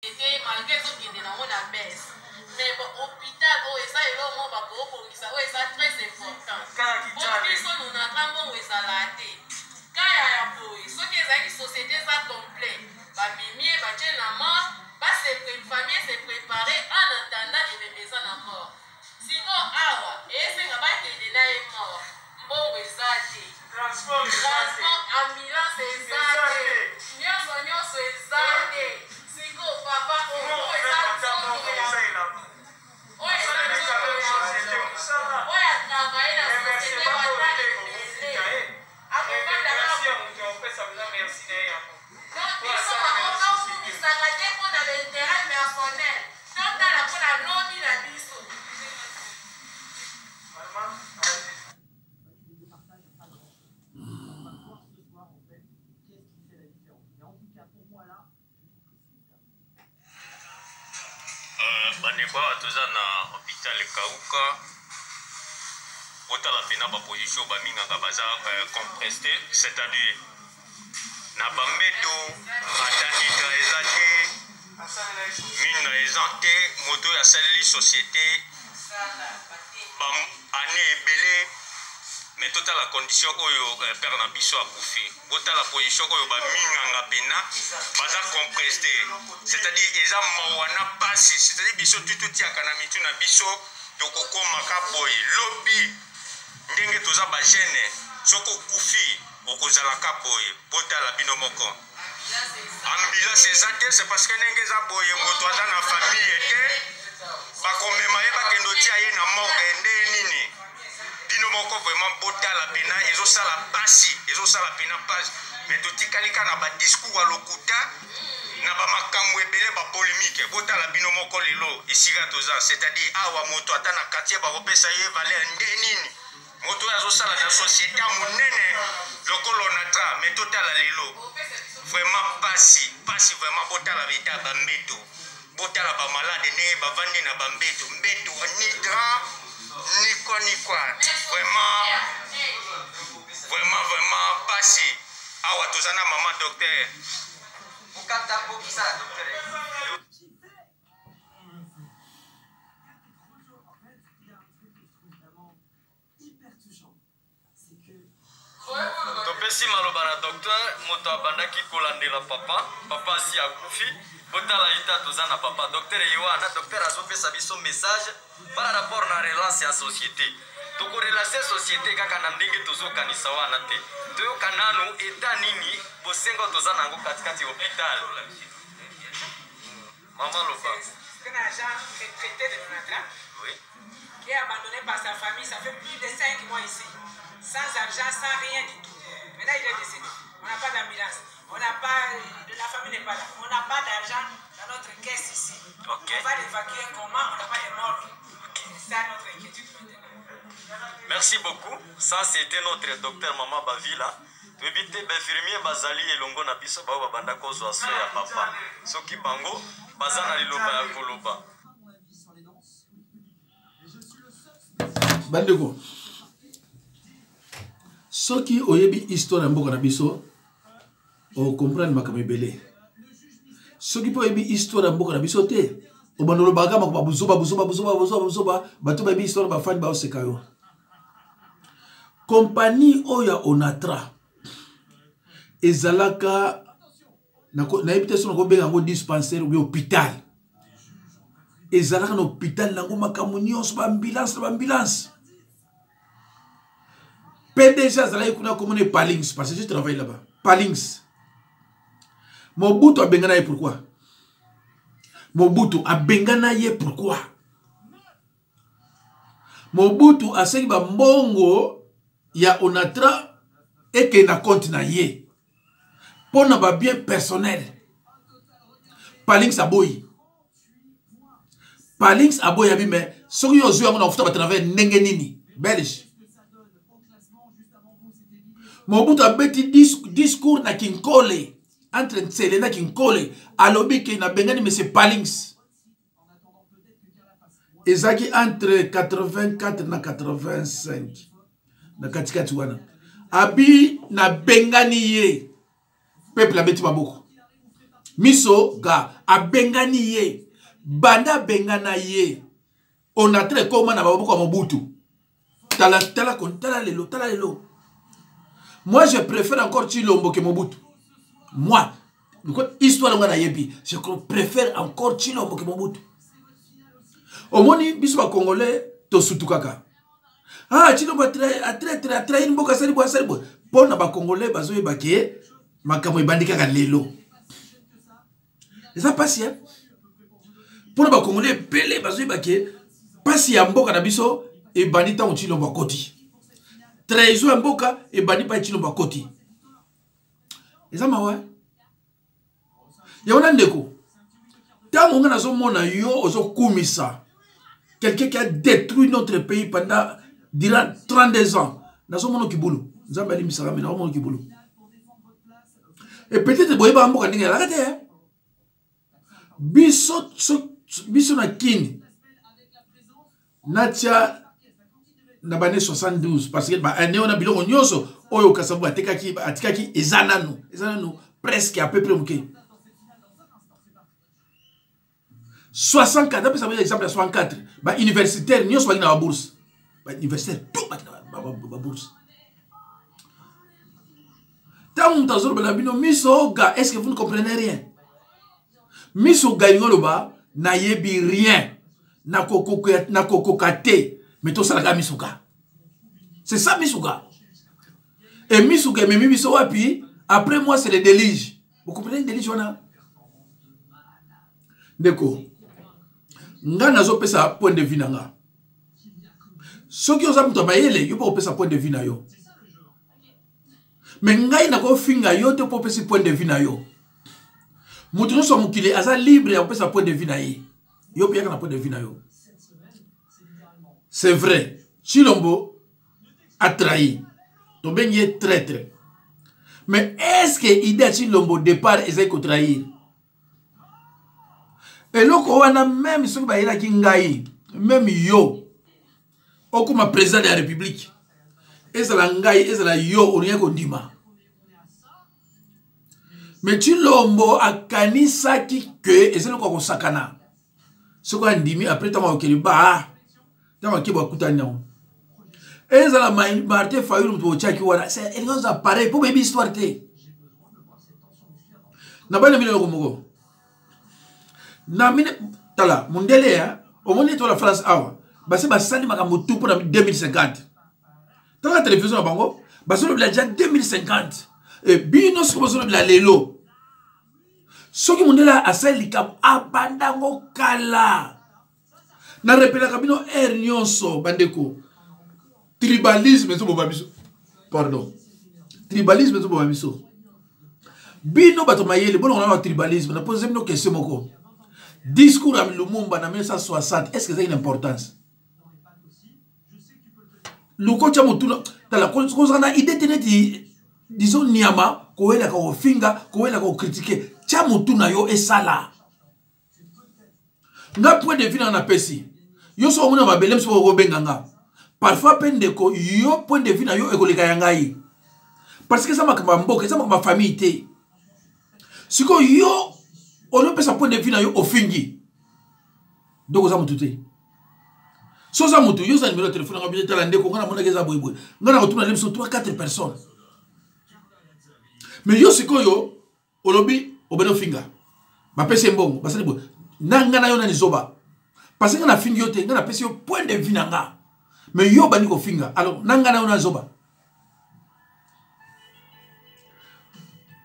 malgré tout qui est dans la baisse. Mais bon, hôpital, oh, et ça, et là, on va pour ça, oh, et ça, très important. Bon, ils sont nous n'entendons pas où ça l'a été. Quand il y a un peu, ce qui est une société, ça complet. Bah, mimier, bah, tiens, la mort, bah, c'est famille, c'est préparé en attendant les bébés en mort. Sinon, awa, et c'est là-bas qui est déjà mort. Bon, et ça, transport, ambulance, et ça, nyonso, et ça, Siko, papa, oh, et ça, baneba toza na hôpital Kauka otala pena ba position ba minganga baza compressé, c'est-à-dire na bambeto atandika ezaki minga ezante moto ya sali société ba ane ebele mais tota la condition oyo père na biso akufi bota la position oyo ba minganga pena baza compressé, c'est-à-dire eza mawana pasi, c'est-à-dire biso tutu tiaka na mitu na biso tokokoma ka boye lobi ndenge toza ba jeune soko kufi okozala ka boye bota la bino moko ambulance ezate, c'est parce que ndenge za boye moto aza na famille ete bakomema ye bakendo tia ye na morgue nde nini bino moko vraiment bota la pena ezosala pena pasi mais totikalika na ba discours à lokuta na ba makambo ebele ba polémique bota la bino moko lelo esika toza, c'est-à-dire awa moto ata na quartier ba kopesa ye valeur nde nini moto azosala na société monene lokolo natra mais totala lelo vraiment pasi vraiment botala beta bambeto botala ba malade ne bavandi na bambeto mbeto ni grand ni quoi vraiment pasi awa tozana maman docteur ukata bokisa docteur. Topesi maloba na docteur moto abandaki kolandela papa si akufi botala ita toza na papa docteur yewana docteur azopesa biso message par rapport na relance ya société tokorelase société kaka na ndenge tozokanisa wana te toyoka nanu eta nini bosengo toza nango katikati hôpital. Maman loba un agent retraité de Nonatra qui est abandonné par sa famille, ça fait plus de 5 mois ici, sans argent, sans rien du tout. Maintenant il est décédé, on n'a pas d'ambulance, la famille n'est pas là, on n'a pas d'argent dans notre caisse ici. On va l'évacuer comment, on n'a pas de mort. C'est ça notre inquiétude maintenant. Merci beaucoup. Ça c'était notre docteur Maman Bavila. Tobite infirmier bazali elongo na biso ba banda kozwa so ya papa. Soki bango bazana liloba ya koloba. Bandeko. Soki oyebi histoire ya mboka na biso o comprendre makambo ebele. Soki po oyebi histoire ya mboka na biso te o bandolo bagama ko buzoba bato ba histoire ba fani ba oseka yo. Compagnie oya Onatra ezalaka na ebite so ko benga ngo dispensaire ou hôpital. Ezalaka na hôpital nango makambo nyonso ba ambulance. PDG azalaki kuna komone Palings parce que je travaille là-bas. Palings. Mobutu abengana ye pourquoi? Mobutu abengana ye pourquoi? Mobutu asengi ba mbongo ya Onatra eke na compte na ye. Pona ba bien personnel. Palings aboyi. Palings aboyi abi mais soki yo zo na futa ba travers ndenge nini? Belge. Mobutu abeti discours na Kinkole entre Ntsele na Kinkole alobi ke na bengani monsieur Palings. Ezaki entre 84 na 85 na katikati wana. Abi na bengani ye peuple abeti maboko. miso ga abengani ye banda bengana ye on a très comment na baboko ya Mobutu tala lelo. Moi je préfère encore Tshilombo que Mobutu. Moi histoire nga na yebi je préfère encore Tshilombo que Mobutu. Omoni biso ba congolais to sutukaka. Ah Tshilombo a trahi mboka sali bo pona ba congolais bazoye baké makambo ebandika ka lelo. Eza pasi hein. Pona ba congolais belé bazoye baké pasi ya mboka na biso ebandita o Tshilombo koti. Trésor ya mboka ebandi pa Tshilombo koti. Eza mawa. Ya wana ndeko. Tango nga nazo mona yo ozo kumisa. Quelqu'un qui a détruit notre pays durant 32 ans. Nazo mona kibulu. Nzamba ali misara mais nazo mona kibulu. Et peut-être boye ba mboka ndenge la kate. Biso na kini. Natia na bane 72 parce que année on a biloko nyoso oyo kasabu atikaki ezananu presque à peu près muke 64 après ça veut dire exemple à 64 ba universitaire nyoso bali na bourse ba universitaire tout ba bourse tant mutazoro bala bino miso ga est-ce que vous ne comprenez rien miso ga ngoloba na yebi rien na kokokate mais tout ça la misuka. C'est ça misuka. Et misuka mais miso wapi après moi c'est le délige. Vous comprenez le délige wana? Deko. Nga nazo pesa point de vue nanga. Soki oza muto bayele yo pa pesa point de vue na yo. Mais ngai na ko finga yo te po pesa point de vue na yo. Mutu no so mukile aza libre ya pesa point de vue na ye. Yo pia na point de vue na yo. C'est vrai, Tshilombo a trahi. Tombé n'y est traître. Mais est-ce que l'idée de Tshilombo au départ est de trahir? Et là, on a même ce qui est même yo, comme président de la République. Et c'est la ngai, et c'est la yo, on rien qu'on dit. Mais Tshilombo a kanisa qui que, et c'est le quoi qu'on sakana. Ce qu'on a dit, après, tu as dit, bah, dans qui va coûter non et ça la Martin Fayulu to chaki wana c'est elle nous appareil pour baby histoire té na bana mino ko na mine tala mundele ya au monde to la France awa ba se ba sali makambo tout pour 2050 dans la télévision bango ba so le déjà 2050 et bino so ba so le lelo soki mundela asali kam abandango kala na repela kabino nyonso bandeko tribalisme zo bobabiso pardon tribalisme zo bobabiso bino bato mayele bono na tribalisme na poser une question moko discours am Lumumba na 1960 est-ce que ça a une importance le coach amutuna tala ko na idée teneti disons niama ko wela ko finga ko wela ko critiquer cha mutuna yo esala nga point de vue na pesi yo so mona ba belem so ko benganga parfois pendeko yo point de vue na yo ekoleka yangai parce que ça makamba mboka ça makamba famille té siko yo on pesa point de vue na yo ofingi donc ça mututé so ça mutu yo ça numéro de téléphone ngabile tala ndeko ngana mona keza boyboy ngana ko tuna lemso 3-4 personnes mais yo siko yo olobi obeno finga ba pese mbongo basali bo nanga na yo na nizoba parce que na fingi yo te ngana pese yo point de vue nanga mais yo bani ko finga alors nanga na yo na zoba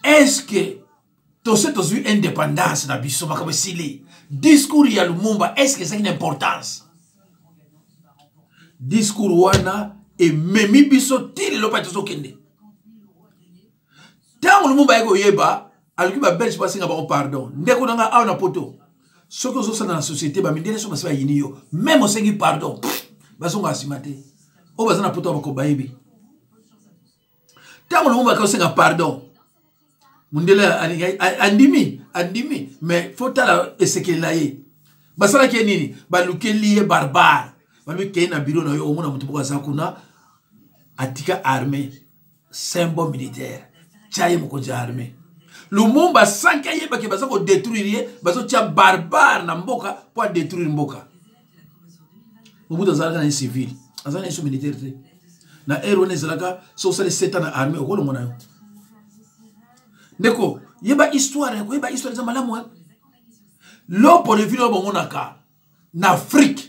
est-ce que to cette indépendance na biso makabo sili discours ya Lumumba est-ce que ça a une importance discours wana et memi biso tili lo pa to kende tant Lumumba eko yeba alors que ba belge pas singa ba pardon ndeko nanga a na poto ce que ça dans la société ba mindele so ba sa yini yo même au sengi pardon bazonga asimate o bazana poto ba ko baibi tant Lumumba ka singa pardon mundele andimi mais faut tala esekelaye basala ke nini balukeli barbare babi ke na bureau na yo omona mutu boka sakuna atika armée symbole militaire chaye mokonzi armée Lumumba sanka yeba ke baza ko détruire bazo tia barbare na mboka pour détruire mboka. Mobutu azalaka na civil, azalaka na militaire te. Na ero ne zalaka so sale 7 ans na armée okolo mona yo. Ndeko, yeba histoire za malamu. L'eau pour le village monaka na Afrique.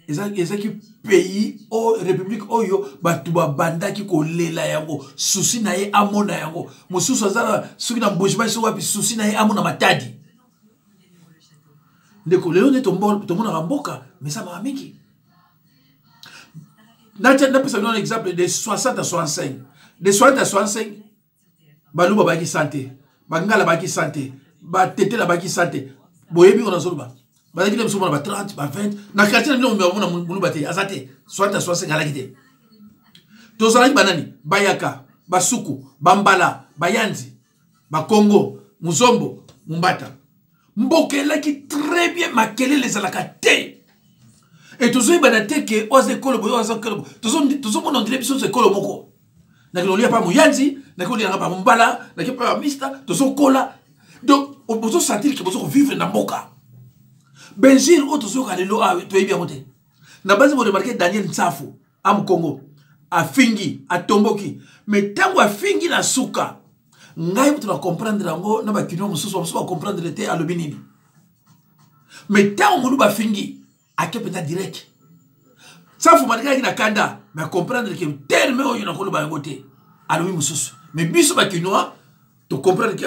Ezaki pays o république oyo batuba bandaki ko lela yango susi na ye amona yango mususu azala suki na mbojima so wapi susi na ye amona matadi ndeko lelo ne tomona mboka mais ça m'a mingi na pesa un exemple de 60 à 65 de 60 à 65 baluba baki santé bangala baki santé ba tete la baki santé boyebi on azoloba bazaki dem somona ba 30 ba 20 na quartier na mona mulu bate azate 60 à 65 alakite tozalaki banani bayaka basuku bambala bayanzi bakongo muzombo mumbata mbokelaki très bien makele les alaka te et tozoyi banate ke oze kolo boyo oze kolo tozomona ndile biso se kolo moko na kilolia pa muyanzi na kilolia pa mumbala na kilolia pa mista tozokola donc ozo sentir que bozo vivre na mboka Benjir auto so kalelo a to ebi amote. Na base mo remarquer Daniel Nsafu am Congo a fingi a tomboki mais tango a fingi na suka ngai mutu na comprendre ngo na ba kino mususu so comprendre te a lobinini mais tango mulu ba fingi a kepeta direct Nsafu matika na kanda mais comprendre que terme oyo na kolo ba ngote a lobi mususu mais biso ba kino to comprendre que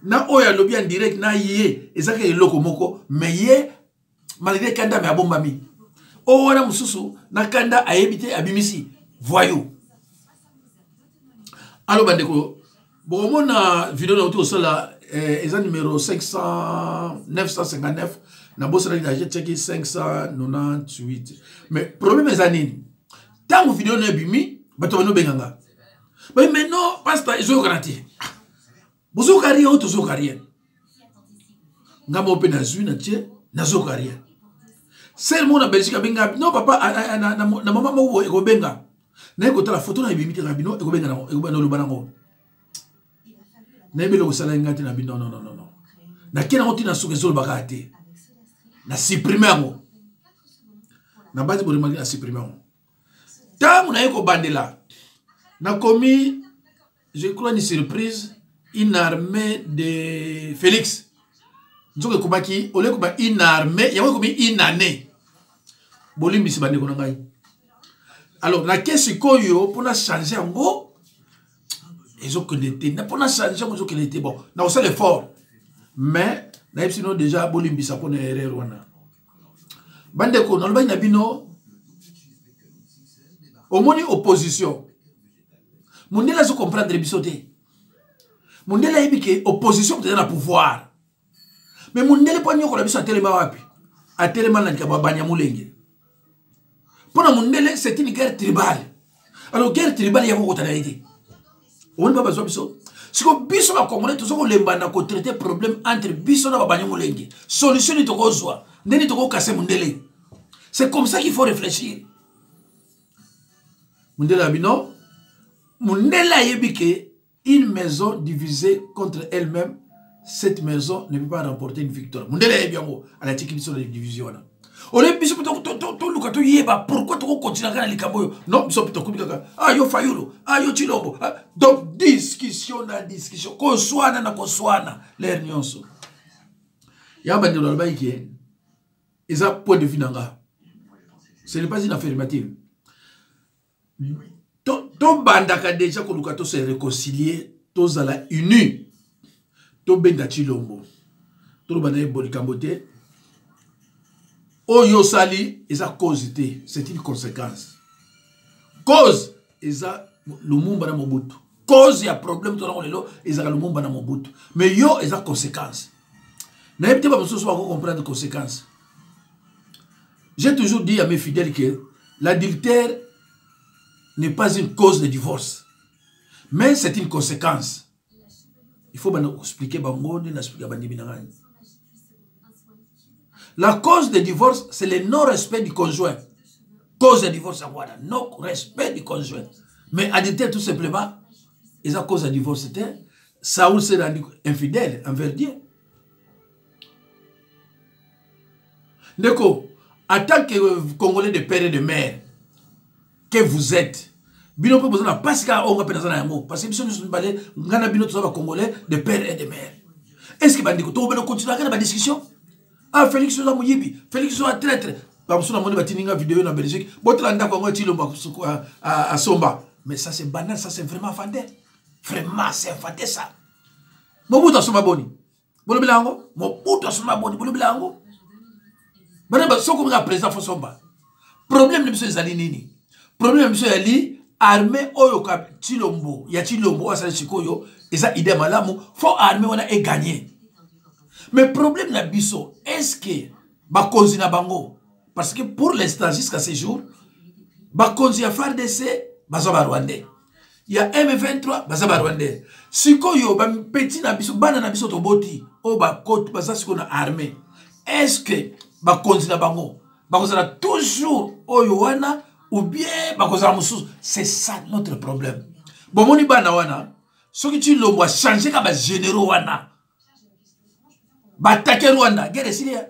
na oya lobi en direct na ye ezaka eloko moko mais ye malgré kanda me abombami o wana mususu na kanda ayebite abimisi voyou alors bandeko bon na vidéo na auto sala eza numéro 959 na bossa na j'ai checké 598 mais problème eza nini tant vidéo na bimi bato bano benganga mais non pasteur izo garantie bozo carrière auto zo carrière ngamo pe na zui na tie na zo carrière c'est mon Belgique benga non papa na maman mo eko benga na eko la photo na bimite na bino eko benga na eko bana lo banango na ebelo sala ngati na bino non na kena ngoti na suke zo bakate na supprimer ngo na base bo remaki na supprimer ngo tamu na eko bandela na commis je crois une surprise une armée de Félix nzoke komaki ole koba une armée yawe komi une année bolimbi si bande kona ngai alors la question koyo pour na changer ngo ezo connaître na pour na changer ngo zo était bon na on l'effort mais na sinon déjà bolimbi ça pour erreur wana bande ko na lobanya bino au moni opposition mondela zo comprendre bisoté mondela yibike opposition peut-être na pouvoir mais mondele po nyoko la biso atelema wapi atelema na likaba banyamulenge pona mondele c'est une guerre tribale alors guerre tribale yako kotana ide on ba bazo biso siko biso ba komone to soko lembana ko traiter problème entre biso na banyamulenge solution ni to kozwa ndeni to ko kase mondele c'est comme ça qu'il faut réfléchir mondele abino mondele yebike une maison divisée contre elle-même cette maison ne peut pas remporter une victoire. Mondele est bien beau à la technique de la division. On est plus to yeba pourquoi tu continues à les caboyo non biso plutôt ah yo fayulu ah yo chilombo donc discussion koswana na koswana l'air nyonso yamba ndelo albaiki eza point de vue nanga ce n'est pas une affirmative to bandaka déjà ko luka to se réconcilier to zala unis to benga chilombo to bana bolikambote oyo sali eza cause te c'est une conséquence cause eza Lumumba na Mobutu cause ya problème to na lelo eza Lumumba na Mobutu mais yo eza conséquence na yebite ba mosusu ba comprendre conséquence. J'ai toujours dit à mes fidèles que l'adultère n'est pas une cause de divorce mais c'est une conséquence. Il faut expliquer la cause de divorce, c'est le non-respect du conjoint. Cause de divorce, c'est non-respect du conjoint. Mais adultère, tout simplement, et la cause de divorce, Saoul s'est rendu infidèle envers Dieu. Ndeko, en tant que Congolais de père et de mère, que vous êtes, bino peut besoin parce qu'on a pensé dans parce que nous sommes balés, on a bino tous Congolais de père et de mère. Est-ce que bandiko to va continuer à la discussion? Ah Félix Sola Mouyibi, Félix Sola traître. Par exemple, on a une vidéo dans Belgique, botranda Congo Chilomba à Somba. Mais ça c'est banal, ça c'est vraiment fandé. Vraiment c'est fandé ça. Mobutu asoma boni. Bolo bilango, Mobutu asoma boni, bolo bilango. Bana soko nga président Fosomba. Problème de monsieur Zali nini? Problème de monsieur Ali armée oyo ka Chilombo, ya Chilombo asala chikoyo, eza idée malamu, faut armée on a gagné. Mais problème na biso, est-ce que ba konzi na bango? Parce que pour l'instant jusqu'à ce jour, ba konzi ya FARDC bazoba Rwandais. Il y a M23 bazoba Rwandais. Sikoyo ba petit na biso bana na biso to boti, o ba kote baza siko na armée. Est-ce que ba konzi na bango bakozala toujours oyo wana ou bien bakozala mususu? C'est ça notre problème. Bon moni bana wana soki Chilombo a changé ka ba généraux wana ba attaquer Rwanda guerre siria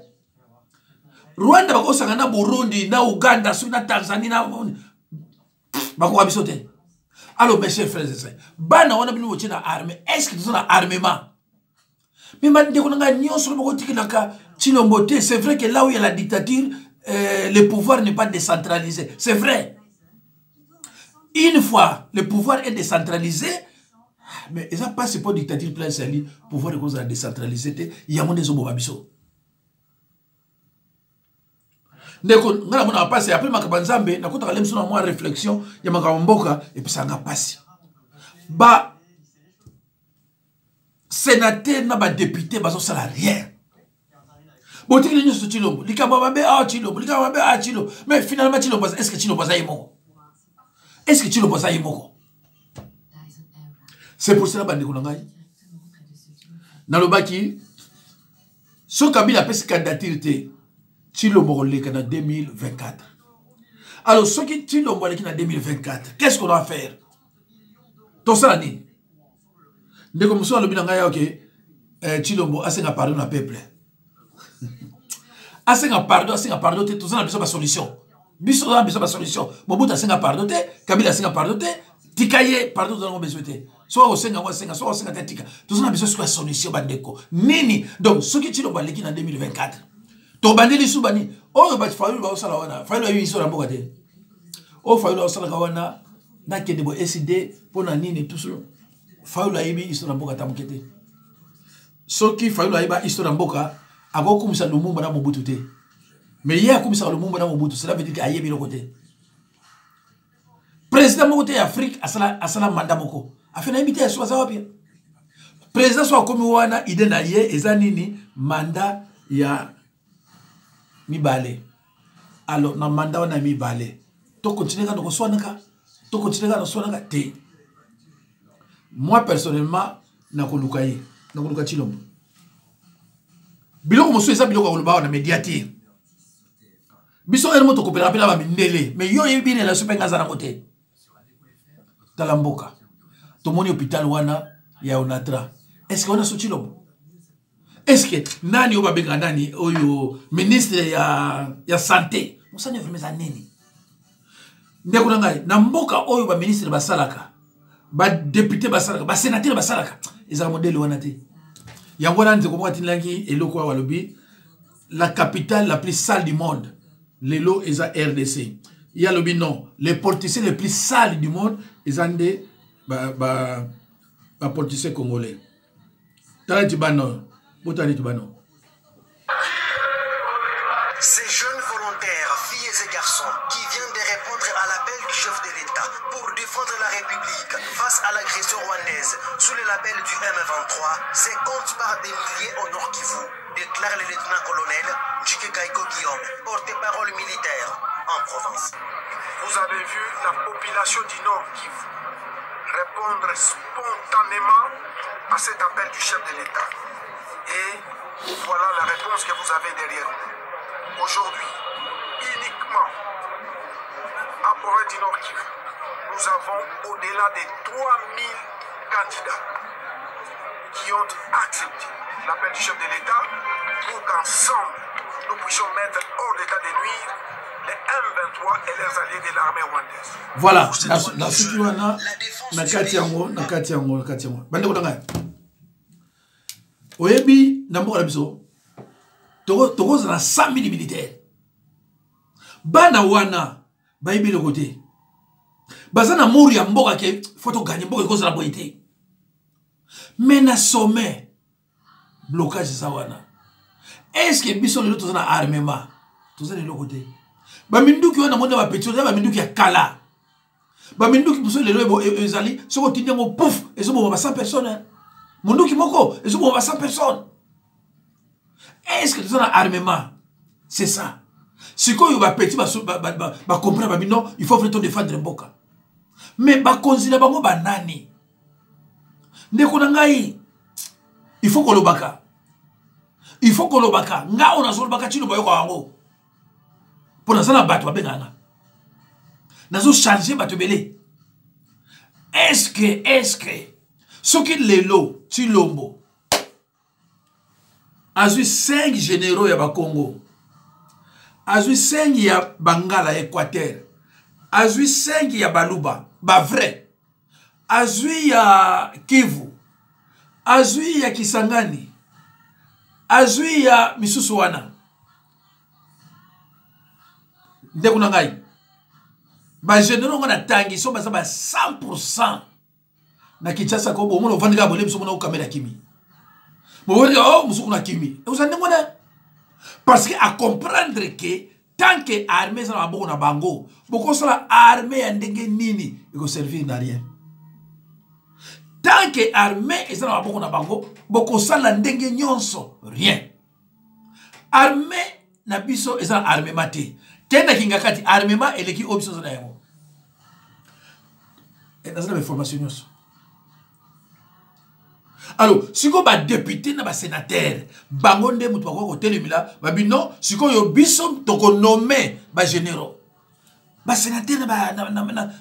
Rwanda bakosanga na Burundi na Uganda so na Tanzanie na bakwa bisote. Alors mes chers frères et sœurs, bana wana bino na armée, est-ce que ils ont un armement? Mais c'est vrai que là où il y a la dictature, le pouvoir n'est pas décentralisé. C'est vrai. Une fois le pouvoir est décentralisé, mais ils n'ont pas ce pour dictature plein de pouvoir est décentralisé. Il y a mon des obobabiso. Après, Makabanzambe, na kota kalem suna moi réflexion, ya makamboka et puis ça n'a passé. Bah sénateur na ba député bazo sala rien. Botiki ni so Chilombo, likamba babe Chilombo, likamba babe Chilombo. Mais finalement Chilombo, est-ce que Chilombo za yimo? Est-ce que Chilombo za yimo? C'est pour cela bande ko ngai. Na lobaki so Kabila pesi candidature te Chilombo le kana 2024. Alors ce qui Chilombo le kana 2024, qu'est-ce qu'on doit faire? Tout ça ni ndeko muso alobi nanga ya OK Chilombo asenga pardon na peuple. asenga pardon te tout ça na biso ba solution. Biso na biso ba solution. Mobutu asenga pardon te, Kabila asenga pardon te, tikaye pardon dans besoin te. So osenga te tika. Tout ça na biso ba solution bandeko. Nini? Donc ce qui Chilombo leki na 2024. To bandeli subani, o ba faulu ba osala wana. Faulu ayi so na mboka te. O faulu osala ka wana na kende bo SD pona nini tout ça. Faulu ayibi histoire mboka tamukete. Soki faulu ayiba histoire mboka ako kumisa Lumumba na Mobutu te. Mais hier kumisa Lumumba na Mobutu, cela veut dire qu'ayebi le côté. Président moko te Afrique asala mandat moko. Afena imité so za wapi? Président so komi wana ide na ye eza nini mandat ya mibale. Alors na mandat wana mibale. To continuer ka no swanaka. To continuer ka no swanaka te. Moi personnellement nakoluka Chilombo. Biloko mosu eza biloko koluba na médiatique. Biso elmo to kopera pela ba mindele, mais yo yebi ne la supenga za na côté. Talamboka. To moni hôpital wana ya Onatra. Est-ce qu'on a so Chilombo? Est-ce que nani oba benga nani oyo ministre ya santé? Musanya vimeza nini? Ndeko ngai na mboka oyo ba ministre basalaka. Ba député basalaka, ba sénateur basalaka. Ezaka modèle wana te. Yangwana nze komwa tinlangi eloko wa walobi la capitale la plus sale du monde. Lelo eza RDC. Il y a lobi non, les politiciens les plus sales du monde ezande ba politiciens congolais. Tala tibano, botani tibano. Ces jeunes volontaires, filles et garçons, qui viennent de répondre à l'appel du chef de l'État pour défendre la République face à l'agression rwandaise sous le label du M23, se comptent par des milliers au Nord Kivu, déclare le lieutenant-colonel Njike Kaiko Guillaume, porte-parole militaire en province. Vous avez vu la population du Nord Kivu répondre spontanément à cet appel du chef de l'État. Et voilà la réponse que vous avez derrière vous. Aujourd'hui, uniquement à Province du Nord Kivu, nous avons au-delà de 3000 candidats. qui ont accepté l'appel du chef de l'État pour qu'ensemble, nous puissions mettre hors d'état de nuire les M23 et leurs alliés de l'armée rwandaise. Voilà, dans ce qui wana nakati yango. Bande kodanga. Oyebi na mboka na biso. Togo na 100 000 militaires. Bana wana bayibi le côté. Bazana mouri ya mboka ke faut gagner mboka ko za boité. Mais na sommet blocage ça wana. Est-ce que biso le to na armement? To za le côté. Ba minduki wana monde ba pétrole ba minduki ya kala. Ba minduki biso le lebo ezali soko tindengo pouf et so ba 100 personnes. Munduki moko et so ba 100 personnes. Est-ce que tu as un armement? C'est ça. Si quand il va petit, va comprendre, non, il faut vraiment défendre Mboka. Mais va considérer bango banani. Nekonangai. Il faut qu'on le baka. Il faut qu'on le baka. Nga on a sur le baka tu le boyo ko. Pour dans la batte benganga. Nazo changer batte belé. Est-ce que ce qui les lots, tu lombo. Azui 5 généraux ya Congo. Azui 5 ya Bangala Équateur. Azui 5 ya Baluba. Ba vrai. Azui ya Kivu. Azui ya Kisangani. Azui ya Misusuwana. Ndekuna ngai. Ba généraux ngana tangi so baza ba 100% na Kinshasa ko bo mono vandika bolé biso mona kamera kimi. Parce que à comprendre que tant que l'armée est dans la bango, beaucoup de l'armée est nini, il ne servir à rien. Tant que l'armée est dans la bango, beaucoup de l'armée rien. Armée na biso est dans l'armée maté. Kenda kingakati armement et l'équipe option na yamo. Et dans la formation. Alors, si vous êtes député, vous êtes sénateur, vous êtes non, si vous êtes bisom, vous êtes nommé généraux. Vous sénateur,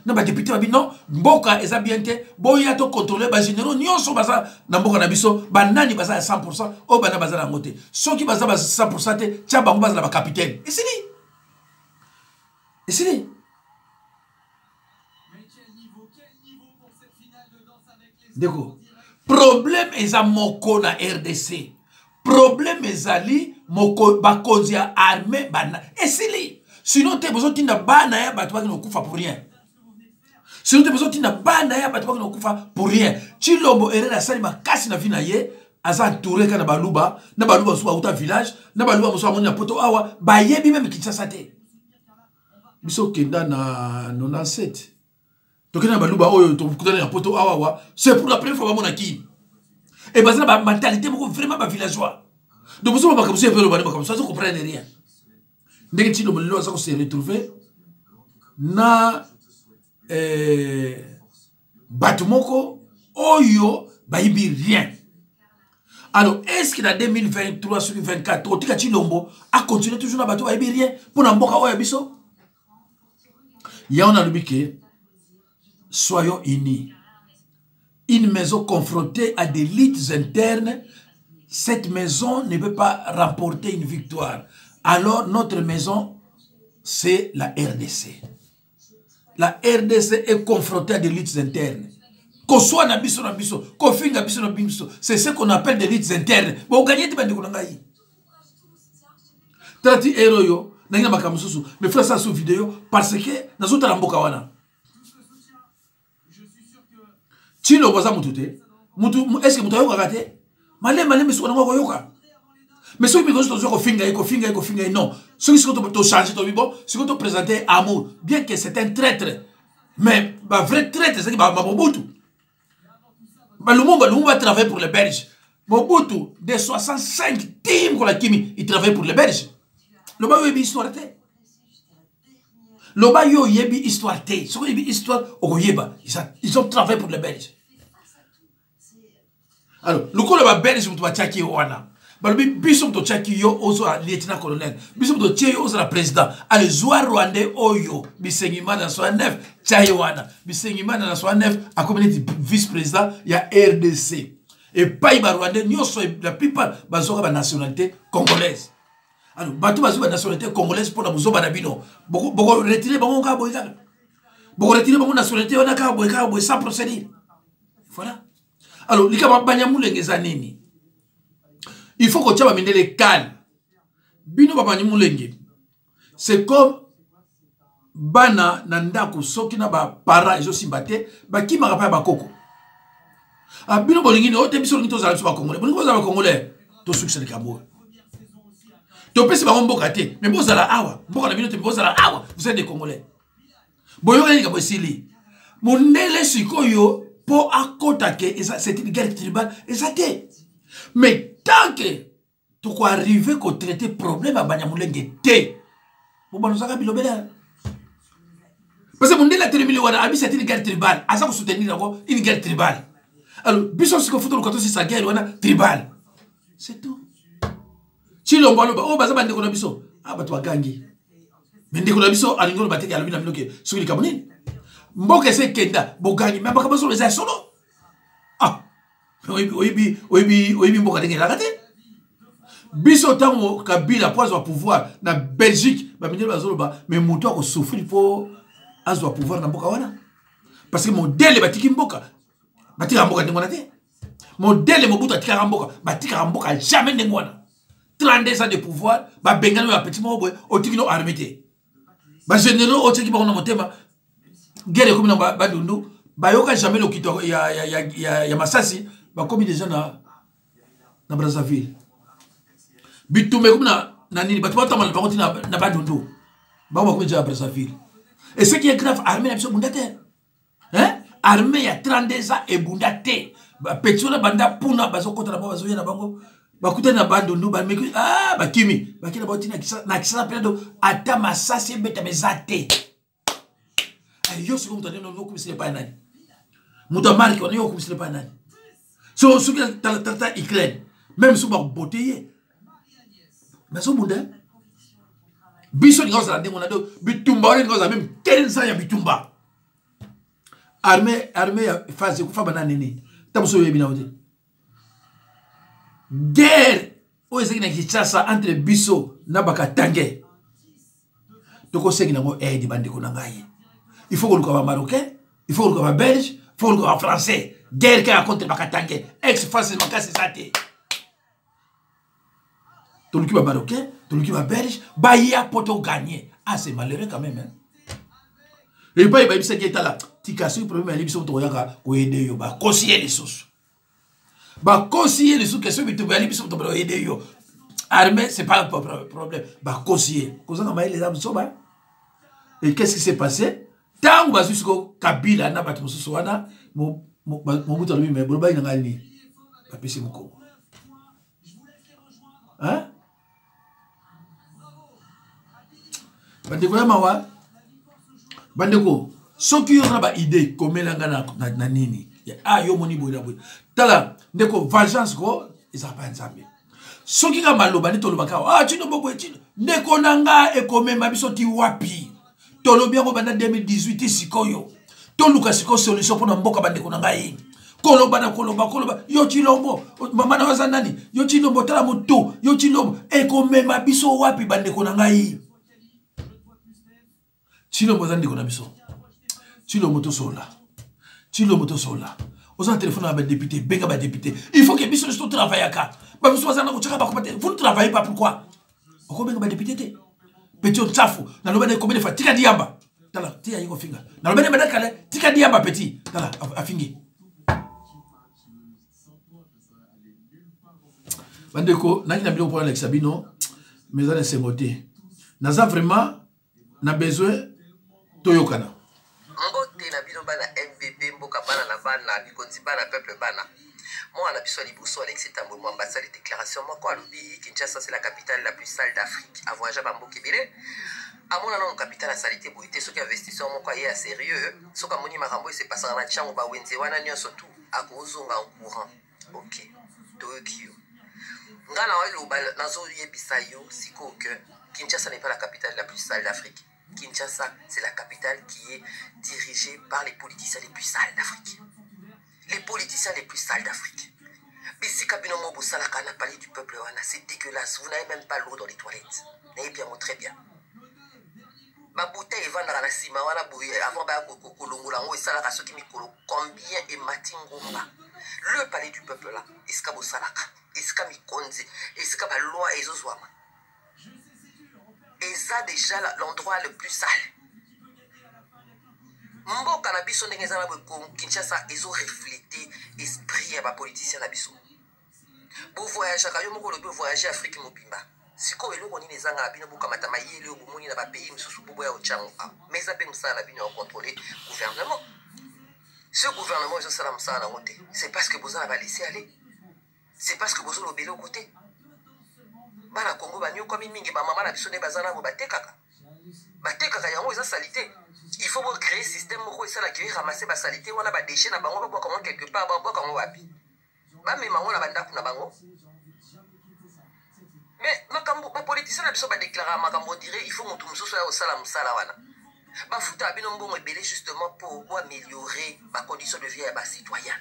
vous êtes député, non, Mboka est bien été, vous êtes contrôlé, vous généraux, vous êtes biso, vous êtes 100%, vous êtes à côté. Ceux qui sont 100%, vous êtes capitaine. Et c'est dit. Et c'est dit. D'accord. Problème est à moko na RDC. Problème est à li moko bakonzia armée bana. Et c'est li. Sinon tu as besoin de bana ya batwa qui ne kufa pour rien. Sinon tu as besoin de bana ya batwa qui ne kufa pour rien. Chilombo erera sali makasi na vina ye aza entouré kana baluba so uta village na baluba so amoni na poto awa ba yebi même Kinshasa te. Biso kenda na 97. C'est pour la première fois mon acquis. Et parce que la mentalité vraiment pas villageois. Donc vous ne comprenez rien. Dès que nous s'est retrouvé na Batumoko Oyo Baïbi rien. Alors est-ce que dans 2023 sur 2024 Otika Chilombo a continué toujours à battre Baïbi rien pour n'importe quoi Oyabiso? Il y a un alubiqué. Soyons unis. Une maison confrontée à des luttes internes, cette maison ne peut pas remporter une victoire. Alors notre maison, c'est la RDC. La RDC est confrontée à des luttes internes. Qu'on soit na biso, qu'on finga biso, c'est ce qu'on appelle des luttes internes. Bon, gagnez des bandits qu'on a gagné. Trati héros, n'a pas de mais fais ça sur vidéo parce que nous sommes dans le wana. Si le voisin mutute, est-ce que vous avez raté? Malé, mais ce qu'on a yoka. Mais ceux qui me disent que non. Ceux qui sont changés, ceux qui sont présentés amour, bien que c'est un traître, mais un vrai traître, c'est que Mobutu. Le monde va travailler pour les Belges. Mobutu, des 65 teams qu'on a kimi, il travaille pour les Belges. Le bas yebi histoire te. Le bas yebi histoire te. Ce yebi histoire au yeba, ils ont travaillé pour les Belges. Alors, le coup le Belge vous tchaki wana. Balbi bisum to tchaki yo ozo lieutenant colonel. Bisum to tchaki ozo la président. Ale zoa rwandais oyo bisengima na 69 tchai wana. Bisengima na 69 a communauté vice-président ya RDC. Et pas les Rwandais, la plupart, ils ont la nationalité congolaise. Alors, bateau bazo la nationalité congolaise pour la bouzo banabino. Beaucoup retirer bango ka boyka. Beaucoup retirer bango nationalité on a ka boyka boy sans procédure. Voilà. Alors, les kaba banyamulenge zanini. Il faut que tu aies les calmes. Bino banyamulenge. C'est comme bana nandaku soki na ba para ezo simbate ba ki maka ba koko. Ah bino bolingini o te biso ngito za ba congolais. Bolingo za ba congolais. To succès de Cabo. To pesi ba mboka te. Mais bozala awa. Mboka na bino te bozala awa. Vous êtes des congolais. Boyo ni ka sili. Mondele sikoyo po akota ke c'est une guerre tribale et ça te. Mais tant que tu ko arriver ko traiter problème à Banyamulenge te. Bo banozaka bilobela. Parce que Mondele a terminé wana abi c'est une guerre tribale. Asa ko soutenir encore une guerre tribale. Alors biso siko foto ko to c'est sa guerre wana tribale. C'est tout. Si l'on va oh baza bande ko na biso ah ba to gangi. Mais ndeko na biso alingolo bateki alobina minoke sur les Camerounais. Mboka se kenda bogangi mais baka baso les solo. Ah. Oibi mboka ndenge la kate. Biso tango Kabila poizo pouvoir na Belgique ba minelo bazolo ba mais moto ko souffrir pour azo pouvoir na mboka wana. Parce que modèle batiki mboka. Batika mboka ndenge wana te. Modèle Mobutu atika mboka, batika mboka jamais ndenge wana. 32 ans de pouvoir, ba bengano ya petit mobo otikino armée. Ba généraux otiki ba na motema. Guerre comme na ba dundu, ba yoka jamais le kito ya Masasi, ba komi déjà na Brazzaville. Bitumé comme na nini, ba tata mal ba koti na ba dundu. Ba komi déjà à Brazzaville. Et ce qui est grave, armée na biso bundate. Hein? Armée ya 32 ans et bundate. Ba petula banda puna bazo kota na bazo ya na bango. Bakuta na bando ndo ba meki ah bakimi bakina botina na kisa pedo ata masasi beta mezate ayo siko mutane no kumisile pa nani muta marki on yo kumisile pa nani so suki tata Ukraine même sous ba boteye mais so bunda biso ngoza la ndengo na do bitumba on ngoza même 15 ans ya bitumba armée ya phase ku fa banani ni tamuso yebi na wote guerre o ezeki na Kinshasa entre biso na bakatange toko seki nango aide bandeko na ngai il faut que le marocain il faut que le belge il faut que le français guerre ka contre bakatange ex France makasi sate toluki ba marocain toluki ba belge ba ya poto gagner ah c'est malheureux quand même hein et ba bisa ki etala tika sur problème ya biso to yaka ko aider yo ba conseiller les sous. Bah conseiller les sous questions mais tu vas aller bisous pour aider yo armée c'est pas un problème bah conseiller cause on a les armes soba et qu'est-ce qui s'est passé tant que jusqu'au Kabila na batu mususu wana mo buta lui mais bolba ina ngani ba pesi moko hein bandeko ya mawa bandeko soki yo na ba idée komela ngana na nini ah yo moni boya boya tala ndeko vengeance ko ezapa nzambe soki ka maloba ni tolobaka ah chino bobo chino ndeko nanga ekomema biso ti wapi tolobi yango banda 2018 sikoyo toluka siko solution pona mboka bandeko nanga yi koloba yo chilombo mama na waza nani yo chilombo tala moto yo chilombo ekomema biso wapi bandeko nanga yi chilombo zandiko na biso chilombo to sola Chilo sola. Aux un téléphone avec député, benga ba député. Il faut que biso ne travaille à ka. Ba biso wazana ko chaka ba ko vous ne travaillez pas pourquoi? Oko benga ba député te. Petit tsafu, na lobane combien de fois tika diamba. Tala, tia yiko finga. Na lobane ba kale, tika diamba petit. Tala, afingi. Bandeko, na kina bilo pour Alex Sabino, mais ça c'est moté. Naza vraiment na besoin toyokana. Mbote na bino bana MVP mboka bana na bana bikonzi bana peuple bana moi na biso libuso Alex Tambo mo ambassade déclaration moko alobi Kinshasa c'est la capitale la plus sale d'Afrique avant ja bamboki bile amona non capitale la salité boité soki investisseur moko ya sérieux soka moni makambo c'est passé na chango ba wenze wana nyonso tout akozonga en courant OK Tokyo ngana wa loba nazo yebisa yo siko que Kinshasa n'est pas la capitale la plus sale d'Afrique. Kinshasa, c'est la capitale qui est dirigée par les politiciens les plus sales d'Afrique. Les politiciens les plus sales d'Afrique. Bisika binomo bosalaka na palais du peuple wana, c'est dégueulasse. Vous n'avez même pas l'eau dans les toilettes. N'ayez bien, très bien. Ma bouteille vendra la cima wana bouille avant ba kolongolango et salaka ceux qui mikolo combien et matingomba. Le palais du peuple là, iska bosalaka, iska mikonzi, iska ba loi ezozwama. Et ça déjà l'endroit le plus sale. Mboka na biso ndenge za na Kinshasa ezo refléter esprit ya ba politicien na biso. Bo voyage ka yo moko le voyager Afrique mobimba. Siko eloko nini ezanga bino bokamata mayele yo bomoni na ba pays misusu bobo ya ochango. Mais ça peut msala bino contrôler gouvernement. Ce gouvernement est sala msala ngote. C'est parce que bozana va laisser aller. C'est parce que bozolo belo au côté. Bana Congo banyo comme mingi ba mama na biso ne bazana bo batekaka. Batekaka yango eza salité. Il faut créer un système moko esala ki ramasser ba salité wana ba déchets na bango ba comment quelque part ba comment wapi. Ba mema ngona banda kuna bango. Mais makambo ba politicien na biso ba déclarer makambo dire il faut mutu mususu ya osala musala wana. Ba futa bino mbongo ebele justement pour améliorer ba conditions de vie ya ba citoyens.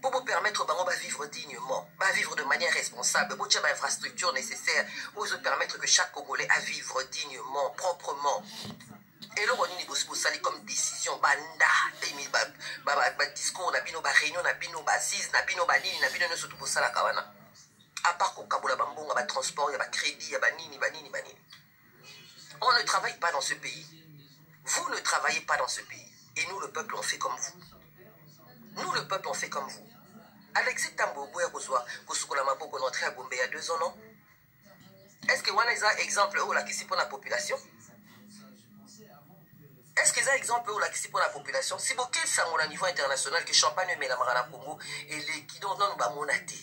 Pour permettre bango ba vivre dignement, ba vivre de manière responsable, pour ba infrastructure nécessaire pour se permettre que chaque Congolais a vivre dignement, proprement. Et là, on a comme décision, banda, discours, réunion, assise, surtout pour ça, à part qu'on a bambon, transport, crédit, nini. On ne travaille pas dans ce pays. Vous ne travaillez pas dans ce pays. Et nous, le peuple, on fait comme vous. Nous, le peuple, on fait comme vous. Alexis Tambo, on est entré à Gombe il y a 2 ans, non? Est-ce que vous avez un exemple où qui c'est pour la population? Est-ce qu'ils ont un exemple où qui c'est pour la population? Si vous quel sang au niveau international que Champagne met la Marana Congo et les qui donnent nous monaté.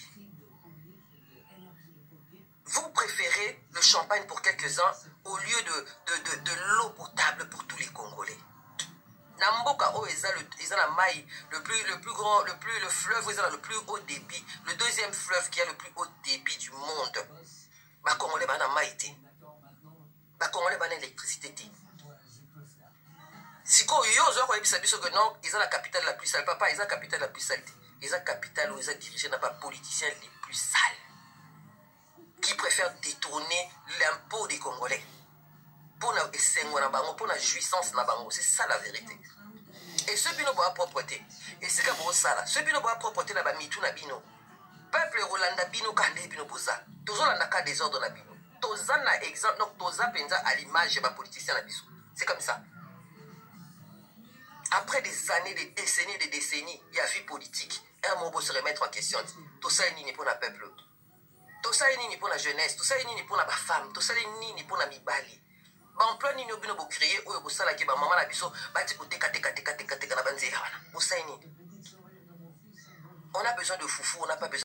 Vous préférez le champagne pour quelques-uns au lieu de l'eau potable pour tous les Congolais. Namboka o ils ont la maille le fleuve où ils ont le plus haut débit, le deuxième fleuve qui a le plus haut débit du monde. Ba Congolais ba na maïté. Ba Congolais ba na électricité. Si ko yo zo ko ebisa biso que non, ils ont la capitale la plus sale. Papa, ils ont la capitale la plus sale. Ils ont la capitale où ils ont dirigé n'a pas politiciens les plus sales. Qui préfèrent détourner l'impôt des Congolais. Pour la jouissance na bango, c'est ça la vérité. Et ce bino boa propreté. Et c'est comme ça là. Ce bino boa propreté na ba mitu na bino. Peuple Rolanda bino kande bino boza. Toujours la naka désordre na bino. Toza na exemple donc toza penza à l'image ba politicien na biso. C'est comme ça. Après des années, des décennies, il y a vie politique. Un mot pour se remettre en question. Tout ça est ni pour le peuple. Tout ça est ni pour la jeunesse. Tout ça est ni pour la femme. Tout ça est ni pour la mibali. En plein ni obino bo créer ou bo sala ki ba maman na biso ba ti ko teka na banzela wana. On a besoin de foufou, on n'a pas besoin